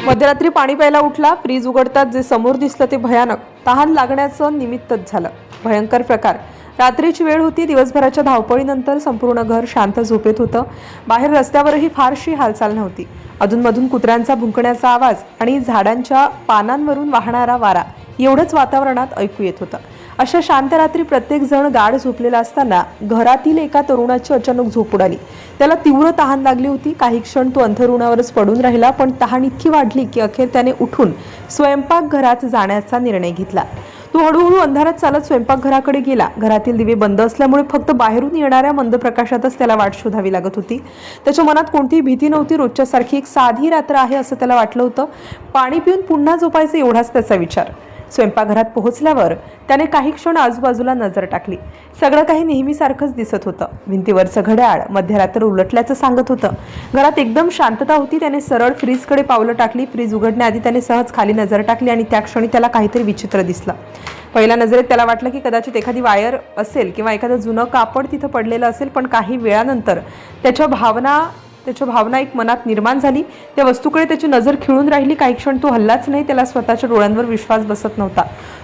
मध्यरात्री पाणी प्यायला उठला. फ्रीज उघडताच जे समोर दिसलं ते भयानक. तहान लागण्याचं निमित्तच झालं. भयंकर प्रकार. रात्रीची वेळ होती. दिवसभराच्या धावपळीनंतर संपूर्ण घर शांत झोपेत होतं. बाहेर रस्त्यावरही फारशी हालचाल नव्हती. अधूनमधून कुत्र्यांचा भुंकण्याचा आवाज आणि झाडांच्या पानांवरून वाहणारा वारा एवढंच वातावरणात ऐकू येत होतं. अशा शांत रात्री प्रत्येक जण गाढ झोपलेला असताना घरातील एका तरुणाची अचानक झोप उडाली. त्याला तीव्र तहान लागली होती. काही क्षण तो अंथरुणावरच पडून राहिला, पण तहान इतकी वाढली की अखेर त्याने उठून स्वयंपाकघरात जाण्याचा निर्णय घेतला. तो हळूहळू अंधारात चालत स्वयंपाकघराकडे गेला. घरातील दिवे बंद असल्यामुळे फक्त बाहेरून येणाऱ्या मंद प्रकाशातच त्याला वाट शोधावी लागत होती. त्याच्या मनात कोणतीही भीती नव्हती. रोजच्या सारखी एक साधी रात्र आहे असं त्याला वाटलं होतं. पाणी पिऊन पुन्हा झोपायचं एवढाच त्याचा विचार. स्वयंपाकघरात पोहोचल्यावर त्याने काही क्षण आजूबाजूला नजर टाकली. सगळं काही नेहमीसारखंच दिसत होतं. भिंतीवरचं घड्याळ मध्यरात्र उलटल्याचं सांगत होतं. घरात एकदम शांतता होती. त्याने सरळ फ्रीजकडे पावलं टाकली. फ्रीज उघडण्याआधी त्याने सहज खाली नजर टाकली आणि त्या क्षणी त्याला काहीतरी विचित्र दिसलं. पहिल्या नजरेत त्याला वाटलं की कदाचित एखादी वायर असेल किंवा एखादं जुनं कापड तिथं पडलेलं असेल, पण काही वेळानंतर त्याच्या भावना एक मनात निर्माण झाली. त्या वस्तूकडे त्याची नजर खिळून राहिली. काही क्षण तो हल्लाच नाही. त्याला स्वतःच्या डोळ्यांवर विश्वास बसत नव्हता.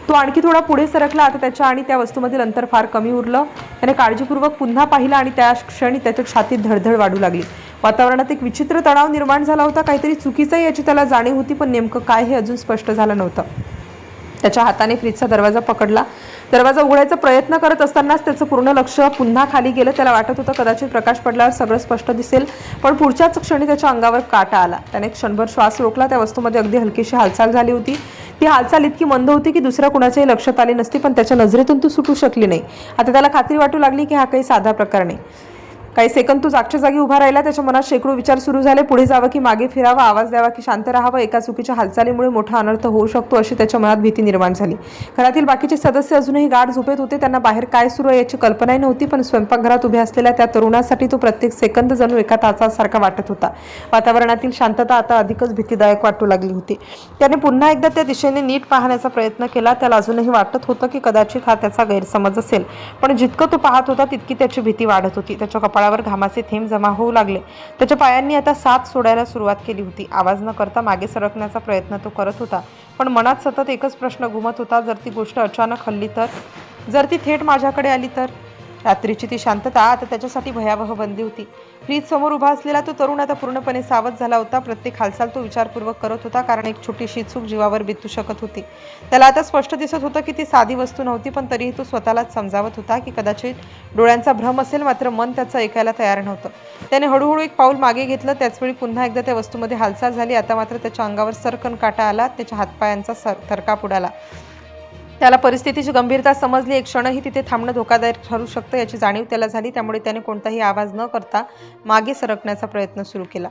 तो आणखी थोडा पुढे सरकला. आता त्याच्या आणि त्या वस्तूमधील अंतर फार कमी उरलं. त्याने काळजीपूर्वक पुन्हा पाहिलं आणि त्या क्षणी त्याच्या छातीत धडधड वाढू लागली. वातावरणात एक विचित्र तणाव निर्माण झाला होता. काहीतरी चुकीचं याची त्याला जाणीव होती, पण नेमकं काय हे अजून स्पष्ट झालं नव्हतं. त्याच्या हाताने फ्रीजचा दरवाजा पकडला. दरवाजा उघडायचा प्रयत्न करत असतानाच त्याचं पूर्ण लक्ष पुन्हा खाली गेलं. त्याला वाटत होतं कदाचित प्रकाश पडल्यावर सगळं स्पष्ट दिसेल, पण पुढच्याच क्षणी त्याच्या अंगावर काटा आला. त्याने क्षणभर श्वास रोखला. त्या वस्तूमध्ये अगदी हलकीशी हालचाल झाली होती. ती हालचाल इतकी मंद होती की दुसऱ्या कुणाच्याही लक्षात आली नसती, पण त्याच्या नजरेतून ती सुटू शकली नाही. आता त्याला खात्री वाटू लागली की हा काही साधा प्रकार नाही. काही सेकंद तो जागच्या जागी उभा राहिला. त्याच्या मनात शेकडो विचार सुरू झाले. पुढे जावं की मागे फिरावं, आवाज द्यावा की शांत राहावं, एका चुकीच्या हालचालीमुळे मोठा अनर्थ होऊ शकतो अशी त्याच्या मनात भीती निर्माण झाली. घरातील बाकीचे सदस्य अजूनही गाढ झोपेत होते. त्यांना बाहेर काय सुरू आहे याची कल्पनाही नव्हती, पण स्वयंपाकघरात उभ्या असलेल्या त्या तरुणासाठी तो प्रत्येक सेकंद जणू एका तासासारखा वाटत होता. वातावरणातील शांतता आता अधिकच भीतीदायक वाटू लागली होती. त्याने पुन्हा एकदा त्या दिशेने नीट पाहण्याचा प्रयत्न केला. त्याला अजूनही वाटत होतं की कदाचित हा त्याचा गैरसमज असेल, पण जितकं तो पाहत होता तितकी त्याची भीती वाढत होती. त्याच्या कपाळावर घामाचे थेंब जमा होऊ लागले. त्याच्या पायांनी आता साथ सोडायला सुरुवात केली होती. आवाज न करता मागे सरकण्याचा प्रयत्न तो करत होता, पण मनात सतत एकच प्रश्न घुमत होता. जर ती गोष्ट अचानक हल्ली तर? जर ती थेट माझ्याकडे आली तर? रात्रीची ती शांतता आता त्याच्यासाठी भयावह बनली होती. फ्रीज समोर उभा असलेला तो तरुण आता पूर्णपणे सावध झाला होता. प्रत्येक हालचाल तो विचारपूर्वक करत होता, कारण एक छोटीशी चूक जीवावर बेतू शकत होती. त्याला आता स्पष्ट दिसत होतं की ती साधी वस्तू नव्हती, पण तरीही तो स्वतःलाच समजावत होता की कदाचित डोळ्यांचा भ्रम असेल, मात्र मन त्याचं ऐकायला तयार नव्हतं. त्याने हळूहळू एक पाऊल मागे घेतलं. त्याचवेळी पुन्हा एकदा त्या वस्तूमध्ये हालचाल झाली. आता मात्र त्याच्या अंगावर सरकन काटा आला. त्याच्या हातपायांचा थरकाप उडाला. त्याला परिस्थितीची गंभीरता समजली. एक क्षणही तिथे थांबणं धोकादायक ठरू शकतं याची जाणीव त्याला झाली. त्यामुळे त्याने कोणताही आवाज न करता मागे सरकण्याचा प्रयत्न सुरू केला.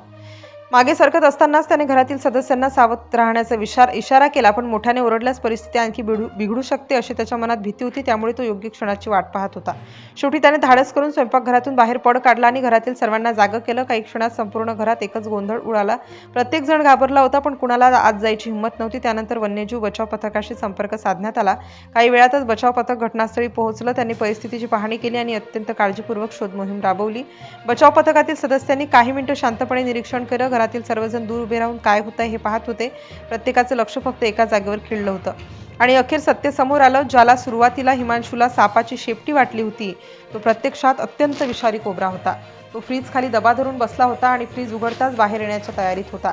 मागे सरकत असतानाच त्याने घरातील सदस्यांना सावध राहण्याचा इशारा केला, पण मोठ्याने ओरडल्यास परिस्थिती आणखी बिघडू शकते अशी त्याच्या मनात भीती होती. त्यामुळे तो योग्य क्षणाची वाट पाहत होता. शेवटी त्याने धाडस करून स्वयंपाकघरातून बाहेर पळ काढला आणि घरातील सर्वांना जागं केलं. काही क्षणात संपूर्ण घरात एकच गोंधळ उडाला. प्रत्येक जण घाबरला होता, पण कुणाला आत जायची हिंमत नव्हती. त्यानंतर वन्यजीव बचाव पथकाशी संपर्क साधण्यात आला. काही वेळातच बचाव पथक घटनास्थळी पोहोचलं. त्यांनी परिस्थितीची पाहणी केली आणि अत्यंत काळजीपूर्वक शोध मोहीम राबवली. बचाव पथकातील सदस्यांनी काही मिनिटं शांतपणे निरीक्षण केलं. घरातील सर्वजण दूर उभे राहून काय होतंय हे पाहत होते. प्रत्येकाचं लक्ष फक्त एका जागेवर खिळलं होतं आणि अखेर सत्य समोर आलं. ज्याला सुरुवातीला हिमांशूला सापाची शेपटी वाटली होती, तो प्रत्यक्षात अत्यंत विषारी कोब्रा होता. तो फ्रीज खाली दबा धरून बसला होता आणि फ्रीज उघडताच बाहेर येण्याच्या तयारीत होता.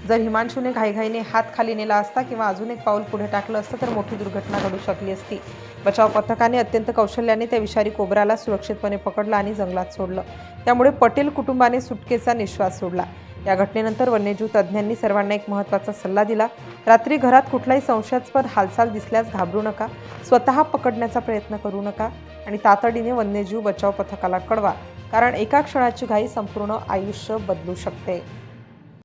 जर हिमांशूने घाईघाईने हात खाली नेला असता किंवा अजून एक पाऊल पुढे टाकलं असतं तर मोठी दुर्घटना घडू शकली असती. बचाव पथकाने अत्यंत कौशल्याने त्या विषारी कोब्राला सुरक्षितपणे पकडलं आणि जंगलात सोडलं. त्यामुळे पटेल कुटुंबाने सुटकेचा निश्वास सोडला. या घटनेनंतर वन्यजीव तज्ज्ञांनी सर्वांना एक महत्त्वाचा सल्ला दिला. रात्री घरात कुठलाही संशयास्पद हालचाल दिसल्यास घाबरू नका, स्वतः पकडण्याचा प्रयत्न करू नका आणि तातडीने वन्यजीव बचाव पथकाला कळवा, कारण एका क्षणाची घाई संपूर्ण आयुष्य बदलू शकते.